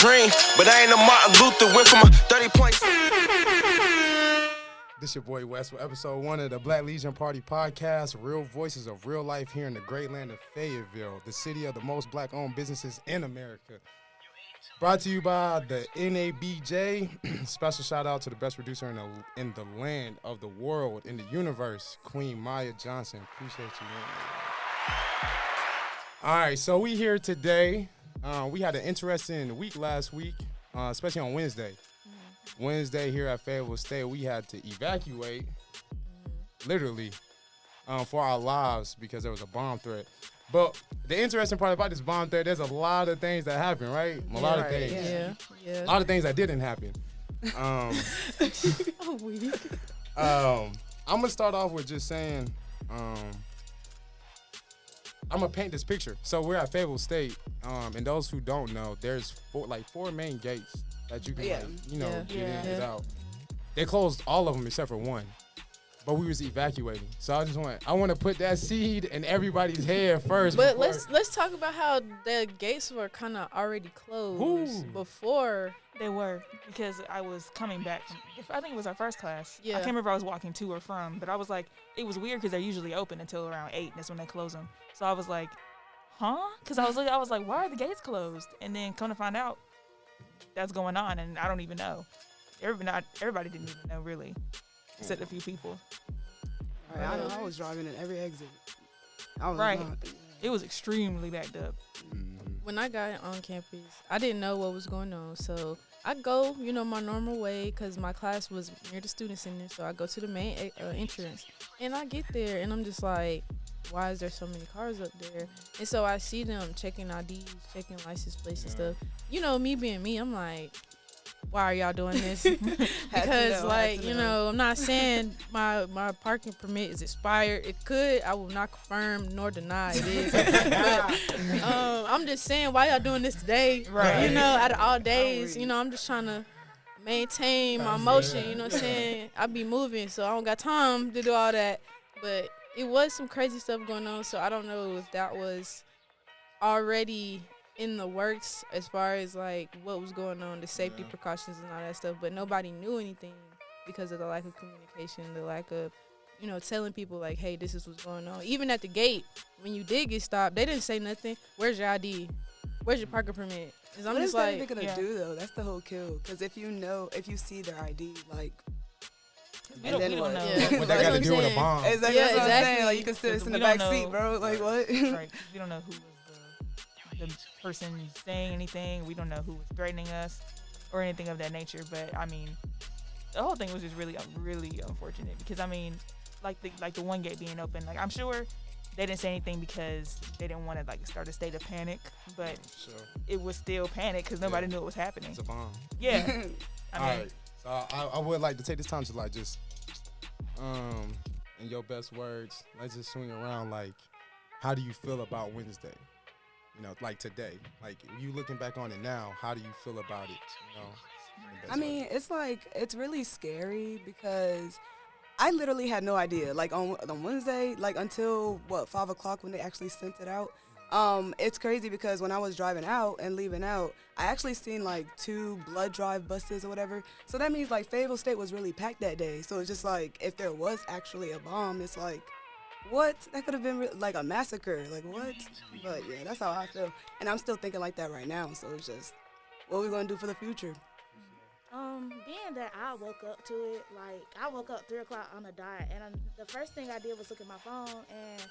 dream, but I ain't no Martin Luther. Went from a 30 points. This your boy Wes with episode 1 of the Black Legion Party podcast, real voices of real life here in the great land of Fayetteville, the city of the most black-owned businesses in America. Brought to you by the NABJ. Special shout out to the best producer in the land of the world, in the universe, Queen Maya Johnson. Appreciate you, man. All right, so we here today. We had an interesting week last week, especially on Wednesday. Wednesday here at Fayetteville State, we had to evacuate, literally, for our lives because there was a bomb threat. But the interesting part about this bomb threat, there's a lot of things that happened, right? A lot of things. Yeah. A lot of things that didn't happen. I'm going to start off with just saying, I'm going to paint this picture. So we're at Fayetteville State, and those who don't know, there's four main gates that you can, get in, get out. They closed all of them except for one, but we was evacuating. So I want to put that seed in everybody's head first. But let's talk about how the gates were kind of already closed before. They were, because I was coming back from, I think it was our first class. Yeah. I can't remember if I was walking to or from, but I was like, it was weird because they're usually open until around 8, and that's when they close them. So I was like, huh? Because I was like, why are the gates closed? And then come to find out, that's going on, and I don't even know. Everybody didn't even know, really, except a few people. Right, I was driving in every exit. I was right. not, It was extremely backed up. When I got on campus, I didn't know what was going on, so I go, my normal way, because my class was near the student center, so I go to the main entrance, and I get there, and I'm just like, why is there so many cars up there? And so I see them checking IDs, checking license plates and stuff. Me being me, I'm like, why are y'all doing this? Because, I'm not saying my parking permit is expired. It could. I will not confirm nor deny it is. But I'm just saying, why y'all doing this today? Right. Out of all days, I'm just trying to maintain my motion. You know what I'm saying? I be moving, so I don't got time to do all that. But it was some crazy stuff going on, so I don't know if that was already in the works as far as what was going on, the safety precautions and all that stuff, but nobody knew anything because of the lack of communication, the lack of telling people hey, this is what's going on. Even at the gate, when you did get stopped, they didn't say nothing. Where's your ID? Where's your parking permit? What is that even gonna do though? That's the whole kill, because if you see their ID, we don't know. What that got to do with a bomb? Exactly. That's what I'm saying. You can still sit in the back seat, bro. What? Right. We don't know who was the person saying anything. We don't know who was threatening us or anything of that nature. But I mean, the whole thing was just really, really unfortunate because like the one gate being open. I'm sure they didn't say anything because they didn't want to start a state of panic. But it was still panic because nobody knew what was happening. It's a bomb. Yeah. All right. So I would like to take this time to just, in your best words, let's just swing around. How do you feel about Wednesday? Today. You looking back on it now, how do you feel about it? I mean, it's really scary because I literally had no idea. On Wednesday, until 5 o'clock when they actually sent it out. It's crazy because when I was driving out and leaving out, I actually seen 2 blood drive buses or whatever. So that means Fayetteville State was really packed that day. So it's just if there was actually a bomb, it's what? That could have been a massacre. What? But yeah, that's how I feel. And I'm still thinking like that right now. So it's just, what are we going to do for the future? Being that I woke up to it, I woke up 3 o'clock on a dot, and the first thing I did was look at my phone, and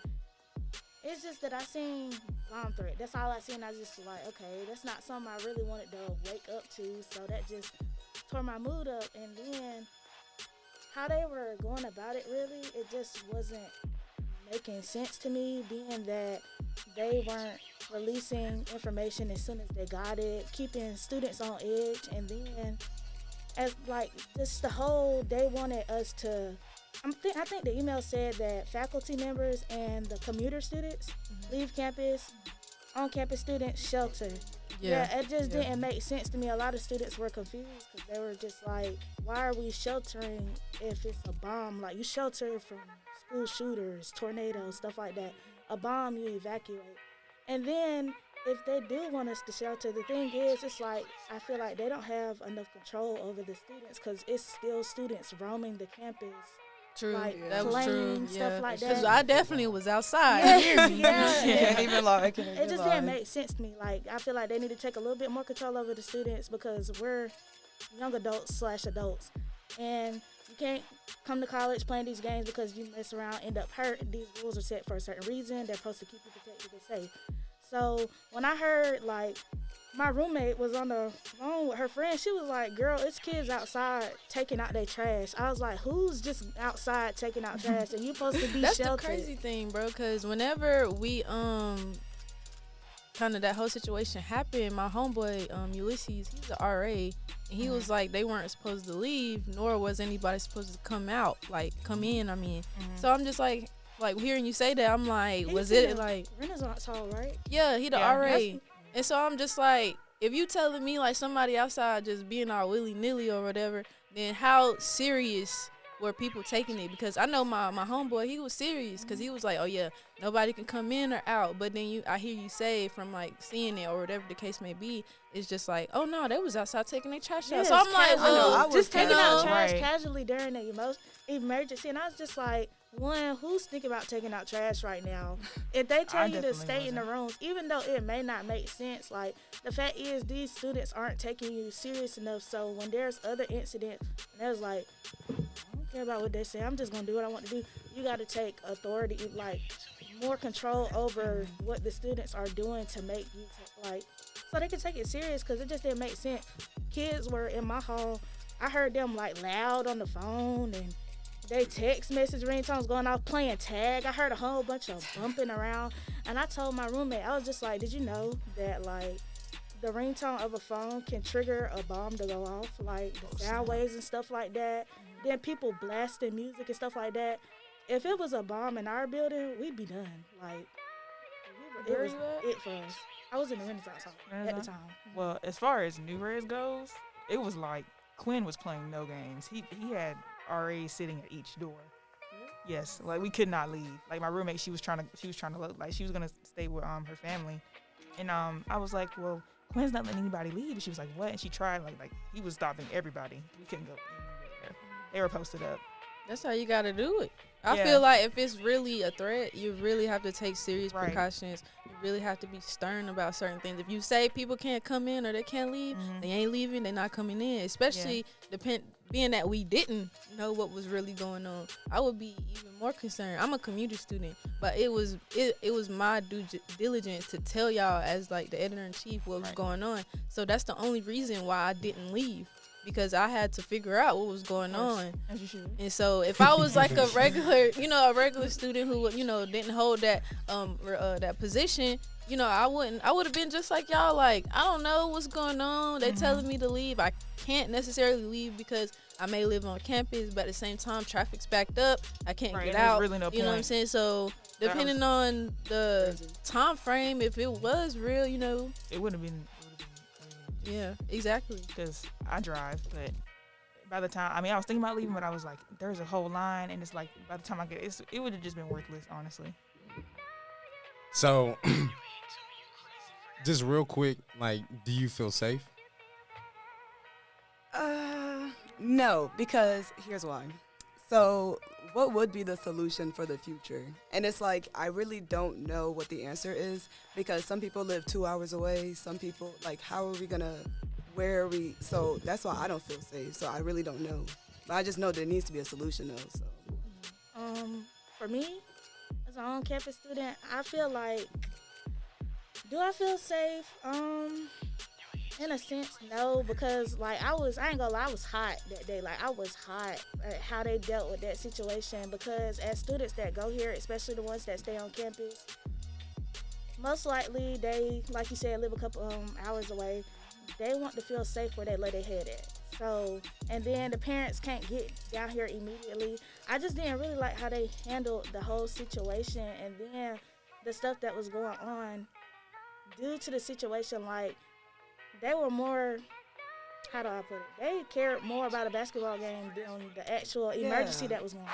it's just that I seen bomb threat. That's all I seen. I just okay, that's not something I really wanted to wake up to, so that just tore my mood up. And then how they were going about it, really, it just wasn't making sense to me, being that they weren't releasing information as soon as they got it, keeping students on edge, and then as just the whole, they wanted us to, I think the email said that faculty members and the commuter students leave campus, on-campus students shelter. Yeah, it just didn't make sense to me. A lot of students were confused because they were just why are we sheltering if it's a bomb? You shelter from school shooters, tornadoes, stuff like that. A bomb, you evacuate. And then if they do want us to shelter, the thing is, it's like I feel like they don't have enough control over the students because it's still students roaming the campus. True, Like, that was true. playing, stuff like that. Because I definitely was outside. Yeah, You hear me? yeah. Can't even lie. It just didn't make sense to me. Like, I feel like they need to take a little bit more control over the students because we're young adults/adults. And you can't come to college playing these games because you mess around, end up hurt. These rules are set for a certain reason. They're supposed to keep you protected and safe. So when I heard, like, my roommate was on the phone with her friend, she was like, girl, it's kids outside taking out their trash. I was like, who's just outside taking out trash? And you supposed to be That's sheltered. the crazy thing, bro, because whenever we kind of that whole situation happened, my homeboy Ulysses, he's an RA, and he was like, they weren't supposed to leave, nor was anybody supposed to come in. So I'm just like hearing you say that, I'm like, He's was in it the like, Renaissance Hall, right? yeah, he the Yeah, RA. And so I'm just like, if you telling me like somebody outside just being all willy-nilly or whatever, then how serious were people taking it? Because I know my homeboy, he was serious because he was like, oh yeah, nobody can come in or out. But then I hear you say from like seeing it or whatever the case may be, it's just like, oh no, they was outside taking their trash out. Yes, So I'm like, well, just taking out trash Right. casually during the emergency. And I was just like, one, who's thinking about taking out trash right now? If they tell you to definitely stay in the wasn't. rooms, even though it may not make sense, like, the fact is these students aren't taking you serious enough. So when there's other incidents, and there's like, I don't care about what they say, I'm just going to do what I want to do. You got to take authority, like, more control over what the students are doing to make you, so they can take it serious, because it just didn't make sense. Kids were in my hall. I heard them, like, loud on the phone, and they text message ringtones going off, playing tag. I heard a whole bunch of bumping around. And I told my roommate, I was just like, did you know that, like, the ringtone of a phone can trigger a bomb to go off? Like, the sound waves and stuff like that. Then people blasting music and stuff like that. If it was a bomb in our building, we'd be done. Like, it Where was you at? it for us. I was in the Renaissance Hall at the time. Well, as far as New Res goes, it was like Quinn was playing no games. He had sitting at each door. Yes, like we could not leave. Like my roommate, she was trying to look like she was gonna stay with her family, and I was like, well, Quinn's not letting anybody leave. And she was like, what? And she tried like he was stopping everybody. We couldn't go anywhere. They were posted up. that's how you got to do it. I Yeah. feel like if it's really a threat, you really have to take serious Right. precautions. You really have to be stern about certain things. If you say people can't come in or they can't leave, Mhm. they ain't leaving, they're not coming in. Especially being that we didn't know what was really going on, I would be even more concerned. I'm a commuter student, but it was my due diligence to tell y'all as like the editor-in-chief what was Right. going on. So that's the only reason why I didn't leave, because I had to figure out what was going on. As you should. And so if I was like a regular student who, didn't hold that that position, I would have been just like y'all, like, I don't know what's going on. They telling me to leave. I can't necessarily leave because I may live on campus, but at the same time, traffic's backed up. I can't Right, get and there's out. really no You know what I'm point. saying? So depending on the time frame, if it was real, It would have been yeah, exactly. because I drive, but by the time I was thinking about leaving, but I was like, there's a whole line, and it's like by the time I get it would have just been worthless, honestly. So, just real quick, like, do you feel safe? No, because here's why. So, what would be the solution for the future? And it's like, I really don't know what the answer is, because some people live 2 hours away. Some people, like, how are we gonna, where are we? So that's why I don't feel safe. So I really don't know. But I just know there needs to be a solution though. So For me, as an on-campus student, I feel like, do I feel safe? In a sense, no, because like I ain't gonna lie, I was hot that day. Like I was hot at how they dealt with that situation, because as students that go here, especially the ones that stay on campus, most likely they, like you said, live a couple hours away. They want to feel safe where they lay their head at. So, and then the parents can't get down here immediately. I just didn't really like how they handled the whole situation, and then the stuff that was going on due to the situation. Like, they were more, how do I put it? They cared more about a basketball game than the actual emergency that was going on.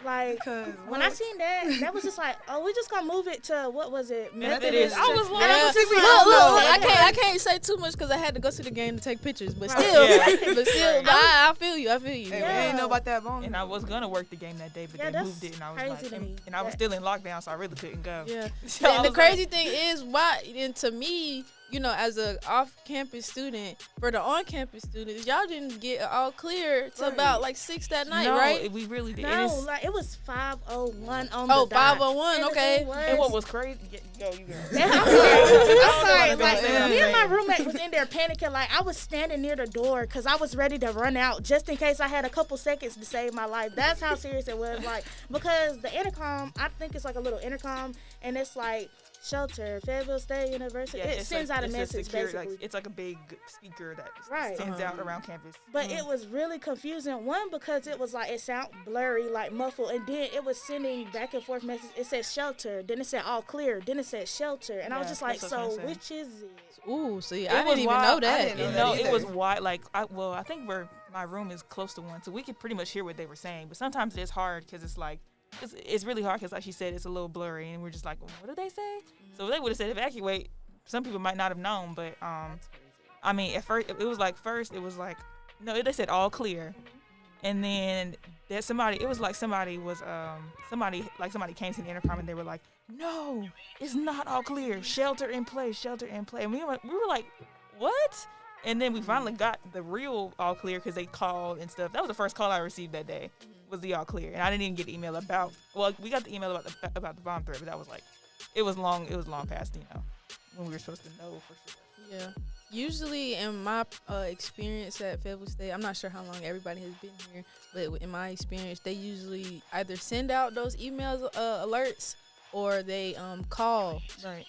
Like, Because when I seen that was just like, oh, we just gonna move it to, what was it? Methodist. I was like, Yeah. See, we Look, all know. I can't say too much because I had to go to the game to take pictures. But Right. still, Yeah. but I feel you. Hey, we ain't know about that bone. And I was gonna work the game that day, but Yeah, they that's moved it, and I was crazy like, to me. and I was still in lockdown, so I really couldn't go. Yeah. So I And the was crazy like, thing is, why? And to me, you know, as a off-campus student, for the on-campus students, y'all didn't get all clear till Right. about like 6 that night, no, right? we really did. No, And, like, it was 5:01 on Oh, the dot. 5:01, And the okay. thing and what was crazy? You go. Yeah, I'm sorry. Like, me and my roommate was in there panicking. Like, I was standing near the door because I was ready to run out just in case I had a couple seconds to save my life. That's how serious it was. Like, because the intercom, I think it's like a little intercom, and it's like, shelter, Fayetteville State University. Yeah, it it's sends like, out a it's message, secure, basically. like, it's like a big speaker that Right. sends out around campus. But it was really confusing. One, because it was like, it sound blurry, like muffled, and then it was sending back and forth messages. It said shelter, then it said all clear, then it said shelter, and I was Yeah, just like, that's what I was so gonna which is it? Ooh, see, It I was didn't even know wild. that. I didn't know And that no, it was either. wide. Like, I think my room is close to one, so we could pretty much hear what they were saying. But sometimes it's hard because it's like, it's really hard because, like she said, it's a little blurry, and we're just like, well, what did they say? So if they would have said evacuate, some people might not have known. But I mean, at first it was like no, they said all clear, and then there's somebody. It was like somebody came to the intercom and they were like, no, it's not all clear. Shelter in place, shelter in place. And we were like, what? And then we finally got the real all clear because they called and stuff. That was the first call I received that day, was the all clear. And I didn't even get the email about, well, we got the email about the bomb threat, but that was like, it was long past, when we were supposed to know for sure. Yeah. Usually in my experience at Fayetteville State, I'm not sure how long everybody has been here, but in my experience, they usually either send out those emails alerts or they call. Right.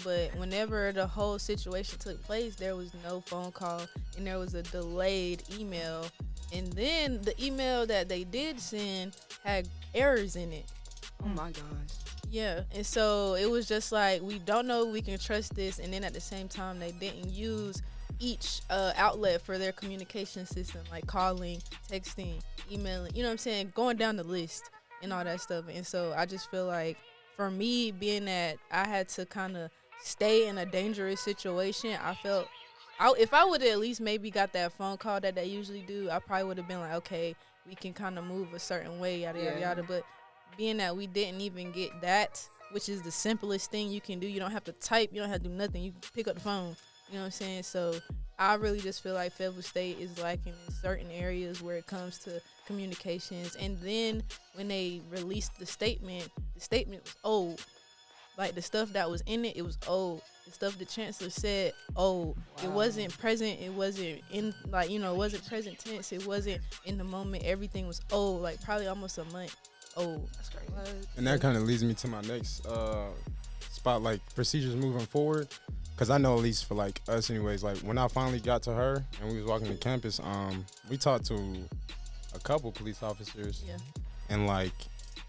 But whenever the whole situation took place, there was no phone call and there was a delayed email. And then the email that they did send had errors in it. Oh my gosh. Yeah, and so it was just like, we don't know if we can trust this, and then at the same time, they didn't use each outlet for their communication system, like calling, texting, emailing, you know what I'm saying, going down the list and all that stuff. And so I just feel like, for me, being that I had to kind of stay in a dangerous situation, I felt, if I would have at least maybe got that phone call that they usually do, I probably would have been like, okay, we can kind of move a certain way, yada, yada, yada. But being that we didn't even get that, which is the simplest thing you can do. You don't have to type. You don't have to do nothing. You pick up the phone. You know what I'm saying? So I really just feel like Fayetteville State is lacking in certain areas where it comes to communications. And then when they released the statement was old. Like, the stuff that was in it was old. The stuff the chancellor said, old. Wow. It wasn't present. It wasn't in, like, it wasn't present tense. It wasn't in the moment. Everything was old, like probably almost a month. Oh, that's crazy. And that kind of leads me to my next spot, like procedures moving forward. Because I know, at least for like us anyways, like when I finally got to her and we was walking to campus, we talked to a couple police officers. Yeah. And like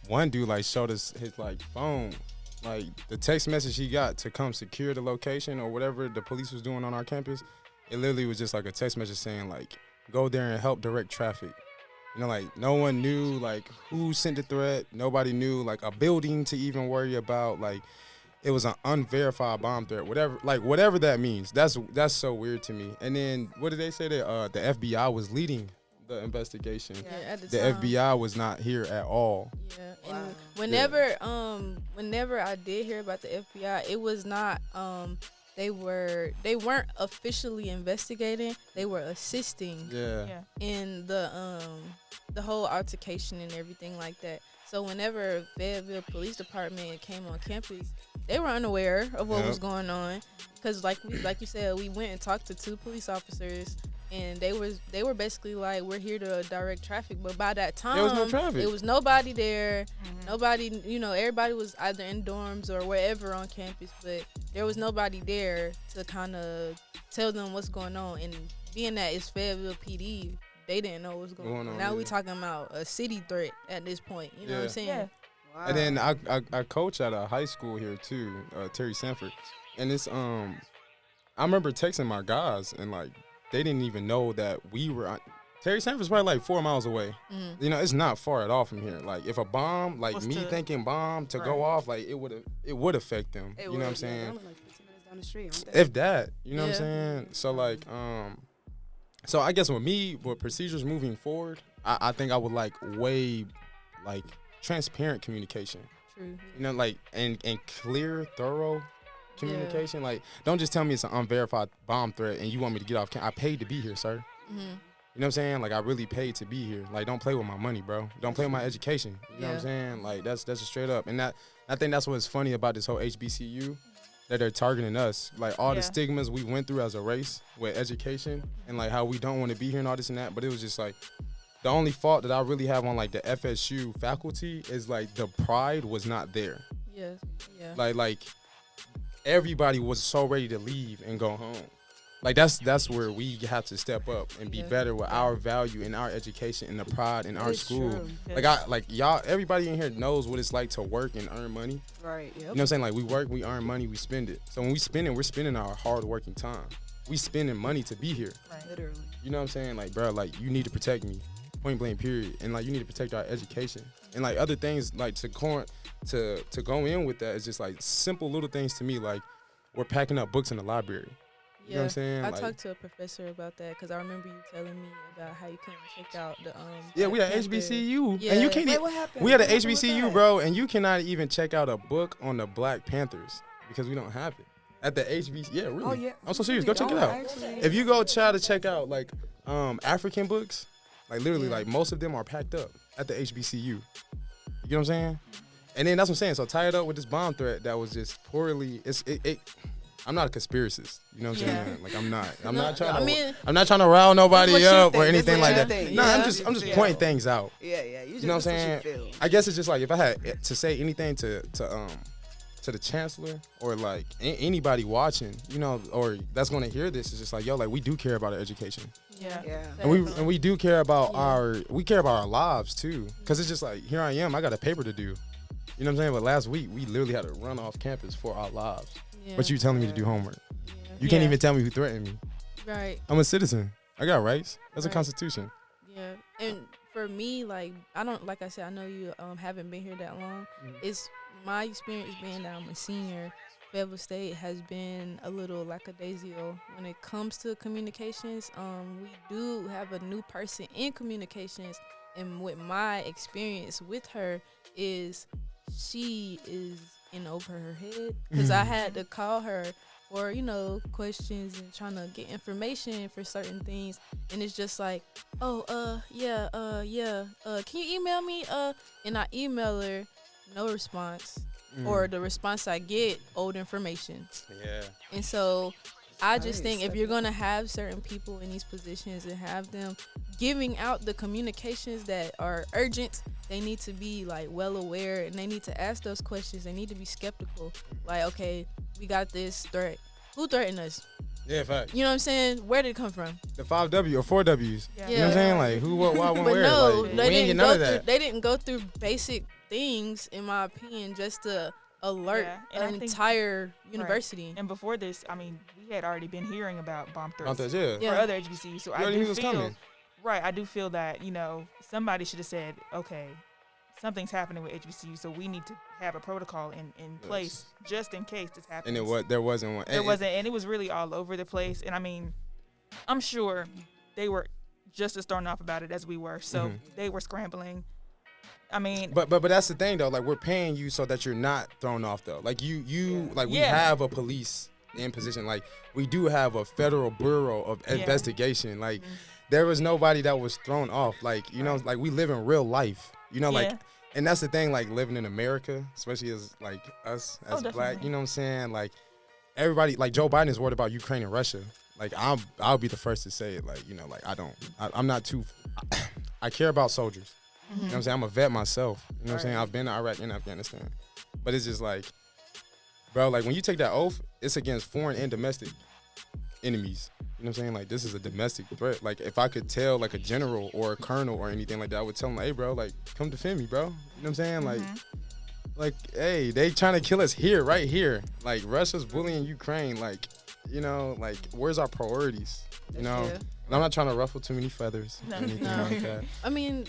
one dude like showed us his like phone, like the text message he got to come secure the location or whatever the police was doing on our campus. It literally was just like a text message saying like, go there and help direct traffic. Like, no one knew, like, who sent the threat. Nobody knew, like, a building to even worry about. Like, it was an unverified bomb threat. Whatever that means. That's so weird to me. And then, what did they say? That the FBI was leading the investigation. Yeah, at the time. FBI was not here at all. Yeah, and whenever I did hear about the FBI, it was not they weren't officially investigating. They were assisting in the whole altercation and everything like that. So whenever Fayetteville Police Department came on campus, they were unaware of what was going on, because like you said, we went and talked to 2 police officers, and they were basically like, we're here to direct traffic. But by that time, there was no traffic. There was nobody there. Nobody, everybody was either in dorms or wherever on campus, but there was nobody there to kind of tell them what's going on. And being that it's Fayetteville PD, they didn't know what's going on. Now we talking about a city threat at this point. You know what I'm saying? Yeah. Wow. And then I coach at a high school here too, Terry Sanford, and it's I remember texting my guys and like they didn't even know that we were Terry Sanford's probably like 4 miles away. Mm-hmm. You know, it's not far at all from here. Like if a bomb, like What's me to- thinking bomb to go Right. off, like it would affect them. It You know what I'm would, yeah, saying? they're only like 15 minutes down the street, aren't they? If that, you know what I'm Yeah. saying? So like, so I guess with procedures moving forward, I think I would like way like transparent communication. True. You know, like and clear, thorough communication. Like, don't just tell me it's an unverified bomb threat and you want me to get off. I paid to be here, sir. Mm-hmm. You know what I'm saying? Like, I really paid to be here. Like, don't play with my money, bro. Don't play with my education. You know what I'm saying? Like, that's just straight up. And I think that's what's funny about this whole HBCU, that they're targeting us. Like, all the stigmas we went through as a race with education and, like, how we don't want to be here and all this and that. But it was just, like, the only fault that I really have on, like, the FSU faculty is, like, the pride was not there. Yeah. Yeah. Like everybody was so ready to leave and go home. Like that's where we have to step up and be better with our value and our education and the pride in our It's school. true. Like y'all, everybody in here knows what it's like to work and earn money. Right. Yep. You know what I'm saying? Like we work, we earn money, we spend it. So when we spend it, we're spending our hard working time. We spending money to be here. Literally. You know what I'm saying? Like, bro, like you need to protect me, point blank, period. And like you need to protect our education and like other things like to go in with that is just like simple little things to me. Like we're packing up books in the library. You know what I'm saying? I Like, talked to a professor about that because I remember you telling me about how you couldn't check out the yeah, we Black had Panther. HBCU, Yeah. and you can't. Wait, what happened? We had an What happened with HBCU, that? bro, and you cannot even check out a book on the Black Panthers because we don't have it at the HBCU. Yeah, really. Oh yeah. I'm so serious. Go check it out. Actually, If you go try to check out like African books, like literally, like most of them are packed up at the HBCU. You get what I'm saying? And then that's what I'm saying. So tie it up with this bomb threat that was just poorly. I'm not a conspiracist. You know what I'm saying? Like I'm not. I'm not trying to. I'm not trying to rile nobody What you up or think. That's anything what like you that. think. No, Yeah. I'm just Yeah. pointing things out. yeah. You just You know what I'm that's saying? what you feel. I guess it's just like if I had to say anything to the chancellor or like anybody watching, you know, or that's gonna hear this, is just like, yo, like we do care about our education, Yeah. Yeah. and we do care about Yeah. our lives too, because it's just like here I am, I got a paper to do, you know what I'm saying? But last week we literally had to run off campus for our lives, Yeah. but you telling me to do homework. Yeah. You can't Yeah. even tell me who threatened me. Right. I'm a citizen. I got rights. That's a Right. constitution. Yeah. And for me, like I don't, like I said, I know you haven't been here that long. It's my experience being that I'm a senior. Fayetteville State has been a little lackadaisical when it comes to communications. We do have a new person in communications, and with my experience with her is she is in over her head because I had to call her for, you know, questions and trying to get information for certain things, and it's just like, can you email me? And I email her, no response, or the response I get, old information. Yeah. And so I just Nice. think if you're gonna have certain people in these positions and have them giving out the communications that are urgent, they need to be like well aware, and they need to ask those questions. They need to be skeptical. Like, okay, we got this threat. Who threatened us? Yeah, fact. You know what I'm saying? Where did it come from? The 5 W or 4 W's. Yeah. You know what I'm saying? Like who, what, why, when, But where? no, Like, they we ain't get didn't none go of through. that. They didn't go through basic things, in my opinion, just to alert Yeah, and I an think- entire university. And before this, I mean, we had already been hearing about bomb threats About that, yeah. Yeah. for other HBCUs. So You I already do knew it was feel coming. right. I do feel that, you know, somebody should have said, okay, something's happening with HBCU, so we need to have a protocol in place just in case this happens. And there wasn't one. There wasn't, and it was really all over the place. And I mean, I'm sure they were just as thrown off about it as we were. So they were scrambling. I mean, But that's the thing though. Like we're paying you so that you're not thrown off though. Like you like we Yeah. have a police in position. Like we do have a federal bureau of Yeah. investigation. Like there was nobody that was thrown off. Like you know, like we live in real life. You know, like. Yeah. And that's the thing, like living in America, especially as like us as black, definitely. you know what I'm saying? Like everybody, like Joe Biden is worried about Ukraine and Russia. Like I'll be the first to say it. Like, you know, like I'm not too, I care about soldiers. You know what I'm saying? I'm a vet myself. You know what I'm saying? I've been to Iraq and Afghanistan. But it's just like, bro, like when you take that oath, it's against foreign and domestic enemies. You know what I'm saying? Like this is a domestic threat. Like if I could tell like a general or a colonel or anything like that, I would tell them, hey bro, like come defend me, bro. You know what I'm saying? Like, hey, they trying to kill us here, right here. Like Russia's bullying Ukraine. Like, you know, like where's our priorities? You know? Yeah. And I'm not trying to ruffle too many feathers or anything No. like that. I mean,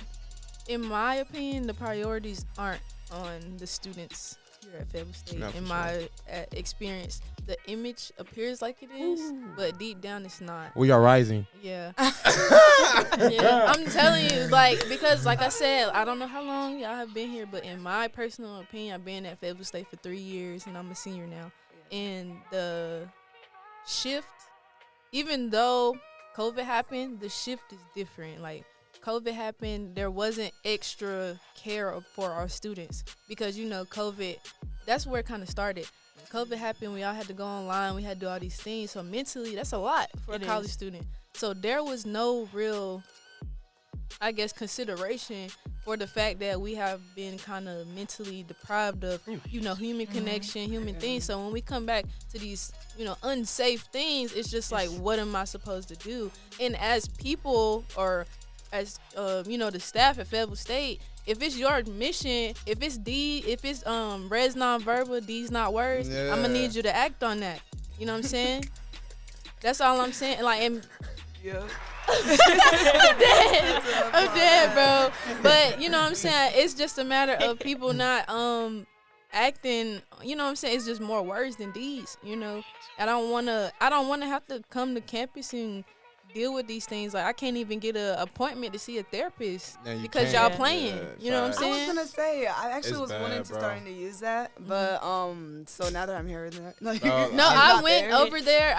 in my opinion, the priorities aren't on the students here at Fayetteville State. No, for In my experience, the image appears like it is, but deep down it's not. We are rising. Yeah. Yeah. I'm telling you, like, because like I said, I don't know how long y'all have been here, but in my personal opinion, I've been at Fayetteville State for 3 years, and I'm a senior now. And the shift, even though COVID happened, the shift is different. Like, COVID happened, there wasn't extra care for our students because, you know, COVID, that's where it kind of started. When COVID happened, we all had to go online, we had to do all these things. So mentally, that's a lot for a college student. So there was no real, I guess, consideration for the fact that we have been kind of mentally deprived of, you know, human connection, human things. So when we come back to these, you know, unsafe things, it's just like, what am I supposed to do? And as people, or as you know, the staff at Fayetteville State, if it's your mission, if it's res non-verbal, D's not words, I'm gonna need you to act on that. You know what I'm saying? That's all I'm saying. Like, and Yeah. I'm dead, bro. But you know what I'm saying? It's just a matter of people not acting. You know what I'm saying? It's just more words than deeds. You know, I don't wanna have to come to campus and deal with these things. Like, I can't even get an appointment to see a therapist because y'all playing. You know what I'm I saying? was gonna say, I actually It's was bad, wanting to bro. starting to use that, but so now that I'm hearing that, like, No, No, I'm I not went there. over there.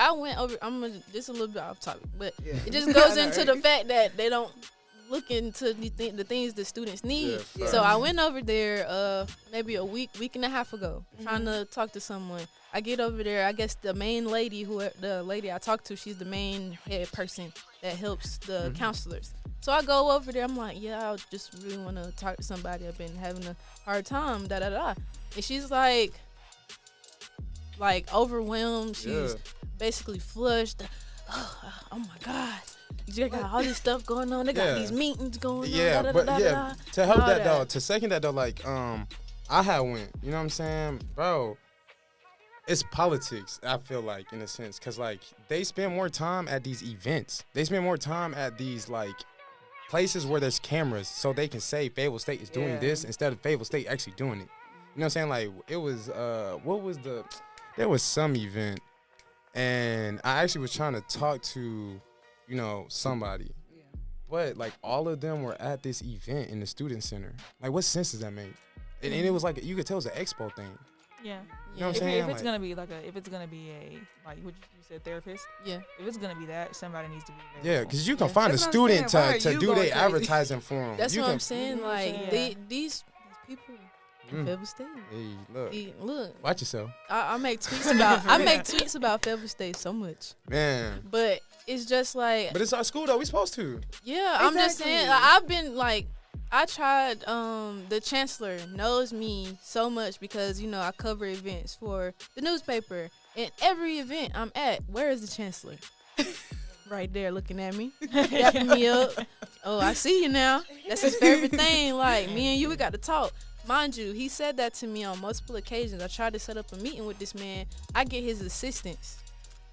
This a little bit off topic, but Yeah. it just goes I know, into right? the fact that they don't look into the things the students need. Yeah, So I went over there maybe a week and a half ago, trying to talk to someone. I get over there. I guess the main lady, the lady I talked to, she's the main head person that helps the counselors. So I go over there. I'm like, yeah, I just really want to talk to somebody. I've been having a hard time. And she's like overwhelmed. She's basically flushed. Oh my God. You got all this stuff going on. They got these meetings going on. Yeah, but yeah, to help all that though, to second that though, like I had went, you know what I'm saying, bro. It's politics, I feel like, in a sense, because, like, they spend more time at these events. They spend more time at these, like, places where there's cameras so they can say Fayetteville State is doing this instead of Fayetteville State actually doing it. You know what I'm saying? Like, it was, there was some event, and I actually was trying to talk to, you know, somebody. But, like, all of them were at this event in the student center. Like, what sense does that make? And it was like, you could tell it was an expo thing. Yeah. You know what I'm If saying? it's Like, gonna be if it's gonna be a, like what you said, therapist. Yeah. If it's gonna be that, somebody needs to be there. yeah, because you can Yeah. find a That's what I'm student saying. Why are to you do going their crazy? advertising for them. That's you what can, I'm saying. Like, Yeah. these people in Mm. Fayetteville State. Hey, look, Look, watch yourself, I make tweets about Fayetteville State so much, man. but it's just like, But it's our school though. We supposed to. yeah, I'm just Exactly. saying. Like, I've been like, I tried. The chancellor knows me so much because, you know, I cover events for the newspaper, and every event I'm at, where is the chancellor? Right there, looking at me, dapping me up. Oh, I see you now. That's his favorite thing. Like, me and you, we got to talk. Mind you, he said that to me on multiple occasions. I tried to set up a meeting with this man. I get his assistants.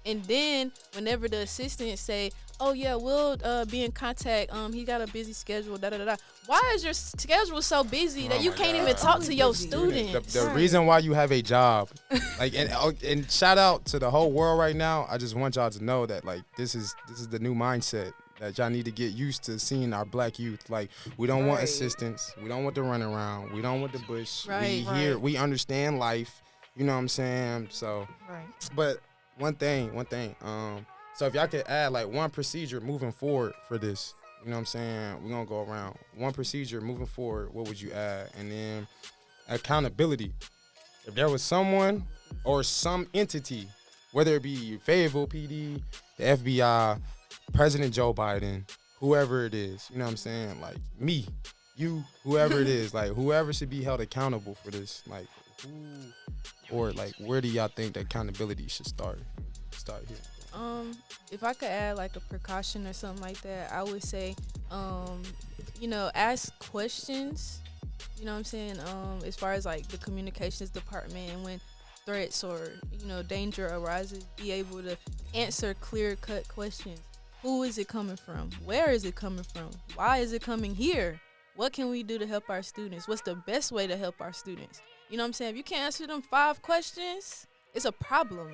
And then whenever the assistants say, oh yeah, we'll be in contact. He got a busy schedule. Da da da da. Why is your schedule so busy that Oh you my can't God. even talk to your Busy. students? The reason why you have a job, like, and shout out to the whole world right now. I just want y'all to know that, like, this is the new mindset that y'all need to get used to seeing our black youth. Like, we don't want Right. assistance. We don't want the run around. We don't want the bush. Right. Here we understand life. You know what I'm saying? So, Right. but one thing. So if y'all could add like one procedure moving forward for this, you know what I'm saying? We're gonna go around. One procedure moving forward, what would you add? And then accountability. If there was someone or some entity, whether it be Fayetteville PD, the FBI, President Joe Biden, whoever it is, you know what I'm saying? Like me, you, whoever it is, like whoever should be held accountable for this, like who, or like where do y'all think the accountability should start? Start here. If I could add like a precaution or something like that, I would say, you know, ask questions. You know what I'm saying? As far as like the communications department, and when threats or, you know, danger arises, be able to answer clear-cut questions. Who is it coming from? Where is it coming from? Why is it coming here? What can we do to help our students? What's the best way to help our students? You know what I'm saying? If you can't answer them 5 questions, it's a problem.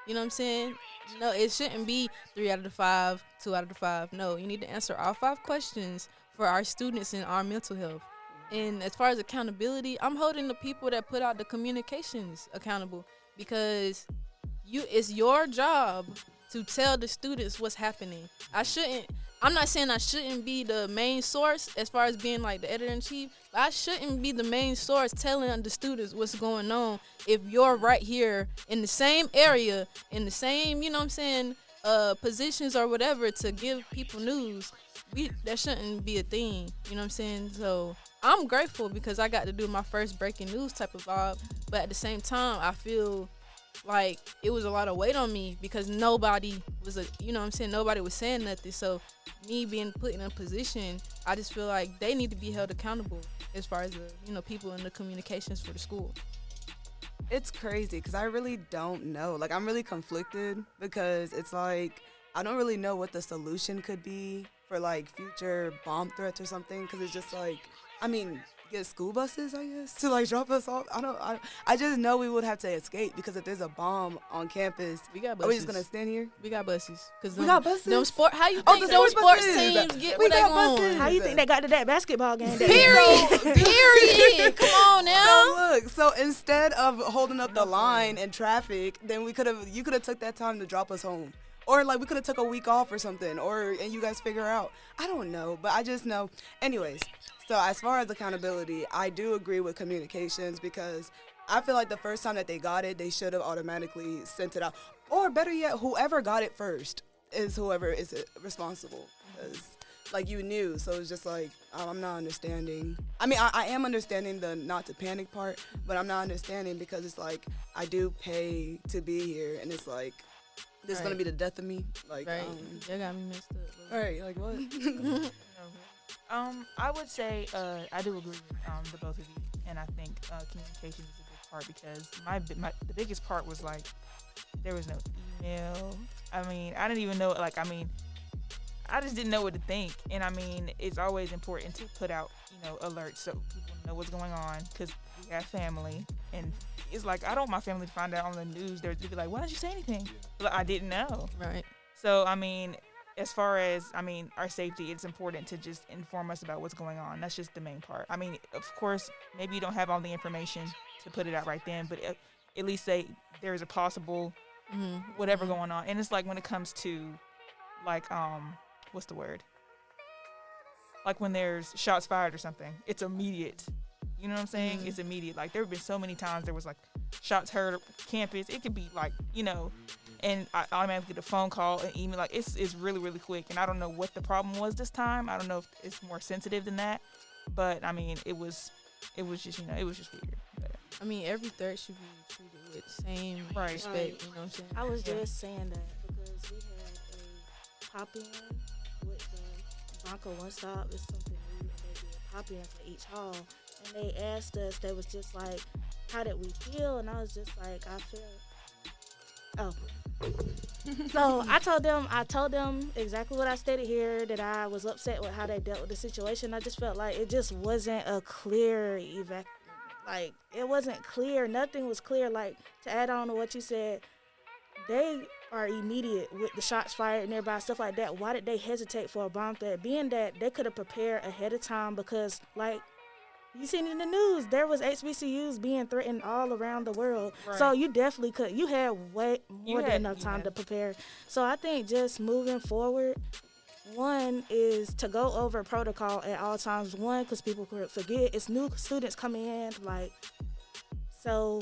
You know what I'm saying? No, it shouldn't be 3 out of the 5, 2 out of the 5. No, you need to answer all 5 questions for our students and our mental health. And as far as accountability, I'm holding the people that put out the communications accountable, because it's your job to tell the students what's happening. I'm not saying I shouldn't be the main source as far as being like the editor-in-chief, but I shouldn't be the main source telling the students what's going on if you're right here in the same area, in the same, you know what I'm saying, positions or whatever to give people news. That shouldn't be a thing, you know what I'm saying? So I'm grateful because I got to do my first breaking news type of vibe, but at the same time, I feel like it was a lot of weight on me because nobody was nobody was saying nothing. So me being put in a position, I just feel like they need to be held accountable as far as the people in the communications for the school. It's crazy because I really don't know. Like, I'm really conflicted because it's like I don't really know what the solution could be for like future bomb threats or something, because it's just like, I mean, get school buses, I guess, to like drop us off. I just know we would have to escape, because if there's a bomb on campus, We got are we buses. just gonna stand here? We got buses. We got buses? How you Oh, think the those sports sports buses. teams get We what they got going? buses. How you think they got to that basketball game? Period. Come on now. So instead of holding up the line in traffic, then you could have took that time to drop us home. Or like we could have took a week off or something, and you guys figure out. I don't know, but I just know. Anyways, so as far as accountability, I do agree with communications, because I feel like the first time that they got it, they should have automatically sent it out. Or better yet, whoever got it first is whoever is responsible, because like you knew. So it's just like, I'm not understanding. I mean, I am understanding the not to panic part, but I'm not understanding because it's like I do pay to be here, and it's like, this is Right. gonna be the death of me. Like, Right. That got me messed up. right, like what? I would say I do agree with the both of you, and I think communication is a big part, because the biggest part was like there was no email. I mean, I didn't even know. I just didn't know what to think, and I mean, it's always important to put out alerts so people know what's going on, because we have family, and it's like I don't want my family to find out on the news. They'd be like, "Why didn't you say anything?" But I didn't know. Right. So I mean, as far as our safety, it's important to just inform us about what's going on. That's just the main part. I mean, of course, maybe you don't have all the information to put it out right then, but at least say there's a possible whatever going on. And it's like when it comes to like what's the word? Like when there's shots fired or something, it's immediate. You know what I'm saying? It's immediate. Like there have been so many times there was like shots heard on campus. It could be like, and I automatically get a phone call, an email. Like it's really, really quick. And I don't know what the problem was this time. I don't know if it's more sensitive than that. But I mean, it was just, it was just weird. But, I mean, every threat should be treated with the same respect. Right. You know what I'm saying? I was just saying that because we had a pop-in with the Bronco One Stop. It's something new, and they did pop-ins for each hall. And they asked us, they was just like, how did we feel? And I was just like, I feel. Oh. So I told them exactly what I stated here, that I was upset with how they dealt with the situation. I just felt like it just wasn't a clear like it wasn't clear. Nothing was clear. Like, to add on to what you said, they are immediate with the shots fired and everybody, stuff like that. Why did they hesitate for a bomb threat? Being that they could have prepared ahead of time, because like you seen in the news, there was HBCUs being threatened all around the world. Right. So you definitely could. You had way more than enough time to prepare. So I think just moving forward, one is to go over protocol at all times. One, because people could forget. It's new students coming in. Like, so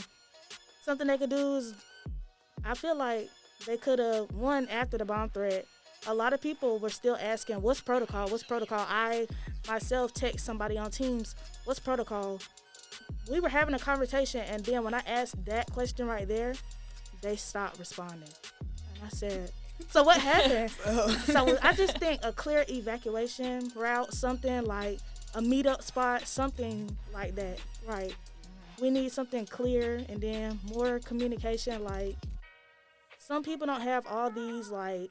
something they could do is, I feel like they could have, one, after the bomb threat, a lot of people were still asking, what's protocol? What's protocol? I myself text somebody on Teams, what's protocol? We were having a conversation, and then when I asked that question right there, they stopped responding. And I said, so what happened? So I just think a clear evacuation route, something like a meetup spot, something like that. Right. We need something clear, and then more communication. Like, some people don't have all these like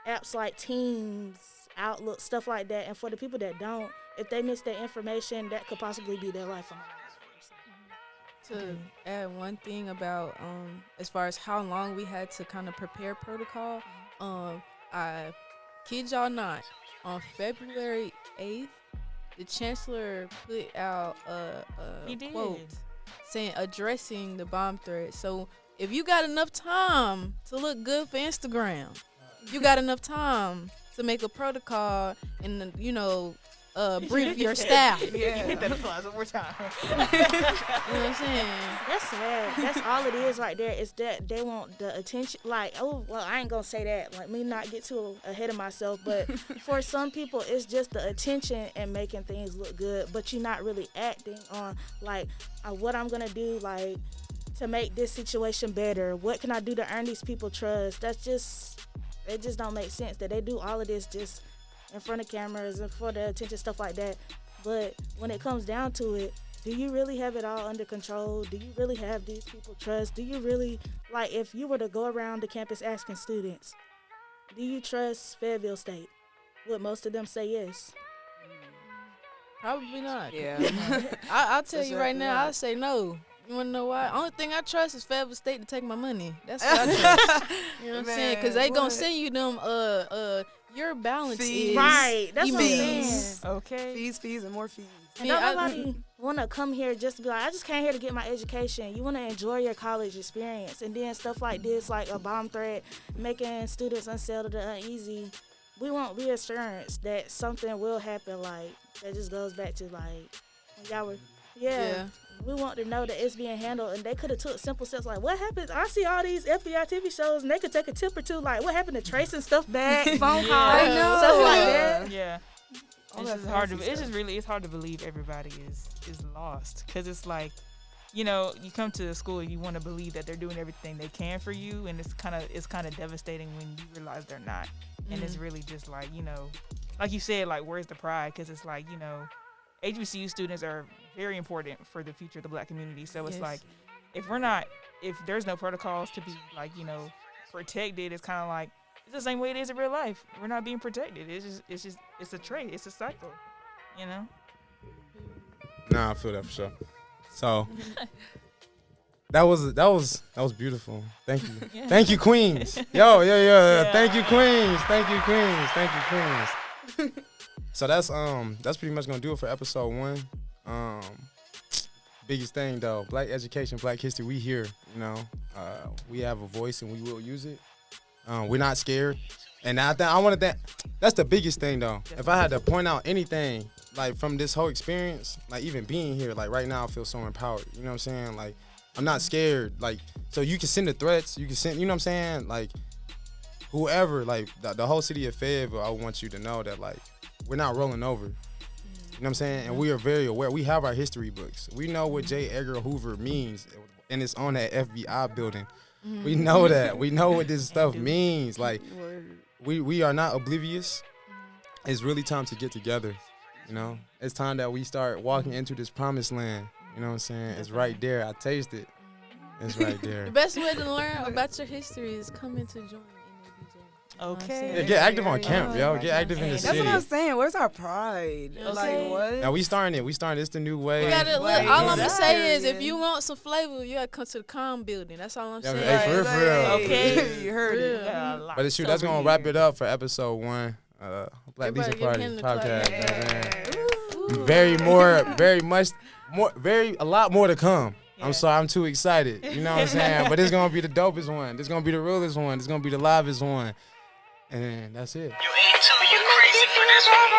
apps like Teams, Outlook, stuff like that. And for the people that don't, if they miss that information, that could possibly be their life on the line. To add one thing about as far as how long we had to kind of prepare protocol, I kid y'all not, on February 8th, the chancellor put out a quote saying addressing the bomb threat. So if you got enough time to look good for Instagram, you got enough time to make a protocol and brief your staff. Yeah, hit that applause one more time. You know what I'm saying? That's sad. That's all it is right there. Is that they want the attention. Like, oh, well, I ain't gonna say that. Like, me not get too ahead of myself. But for some people, it's just the attention and making things look good. But you're not really acting on like what I'm gonna do, like to make this situation better. What can I do to earn these people trust? It just don't make sense that they do all of this just in front of cameras and for the attention, stuff like that. But when it comes down to it, do you really have it all under control? Do you really have these people trust? Do you really, like, if you were to go around the campus asking students, do you trust Fayetteville State? Would most of them say yes? Probably not. Yeah. I'll tell you right now, not. I'll say no. You want to know why? Only thing I trust is Fayetteville State to take my money. That's what I trust. You know what I'm saying? Because they going to send you them, your balance Fees. is. Right, that's what I'm Fees. saying. Okay. Fees, and more fees. And Yeah, don't nobody want to come here just to be like, I just came here to get my education. You want to enjoy your college experience. And then stuff like this, like a bomb threat, making students unsettled and uneasy. We want reassurance that something will happen. Like, that just goes back to, like, when y'all were, Yeah. we want to know that it's being handled. And they could have took simple steps like, what happens? I see all these FBI TV shows, and they could take a tip or two. Like, what happened to tracing stuff back, phone calls, I know. stuff like that. Yeah. All It's that just hard to. fancy It's stuff. just really. It's hard to believe everybody is lost because it's like, you come to a school, you want to believe that they're doing everything they can for you, and it's kind of devastating when you realize they're not, and it's really just like like you said, like where's the pride? Because it's like HBCU students are very important for the future of the Black community. So it's Yes. like if there's no protocols to be like protected, it's kind of like. It's the same way it is in real life. We're not being protected. It's a trait. It's a cycle, Nah, I feel that for sure. So that was beautiful. Thank you. Yeah. Thank you, Queens. Yo. Yeah. Thank you, Queens. Thank you, Queens. Thank you, Queens. So that's pretty much gonna do it for episode 1. Biggest thing though, Black education, Black history. We here, we have a voice and we will use it. We're not scared, and I wanted that. That's the biggest thing though. If I had to point out anything like from this whole experience, like even being here, like right now I feel so empowered. You know what I'm saying? Like I'm not scared. Like so you can send the threats, you can send. You know what I'm saying? Like whoever, like the whole city of Fayetteville, I want you to know that like we're not rolling over. You know what I'm saying? And we are very aware. We have our history books. We know what J. Edgar Hoover means, and it's on that FBI building. We know that. We know what this stuff means. Like, we are not oblivious. It's really time to get together, It's time that we start walking into this promised land. You know what I'm saying? It's right there. I taste it. It's right there. The best way to learn about your history is coming to join NABJ. Okay. Yeah, get active on camp, yo. Get active in the That's city. what I'm saying. Where's our pride? You know what I'm Like, saying? what? Now we starting it. It's the new way. You gotta look. Like, All I'm gonna say is, if exactly. you want some flavor, you gotta come to the comm building. That's all I'm Yeah, saying. hey, for real, for real. Okay. You heard it. Yeah. But shoot, that's gonna wrap it up for episode 1. Black Everybody Legion give Party him the clap. podcast. Yeah. A lot more to come. Yeah. I'm sorry, I'm too excited. You know what I'm saying? But it's gonna be the dopest one. It's gonna be the realest one. It's gonna be the livest one. And that's it. You ain't too, you crazy for this one.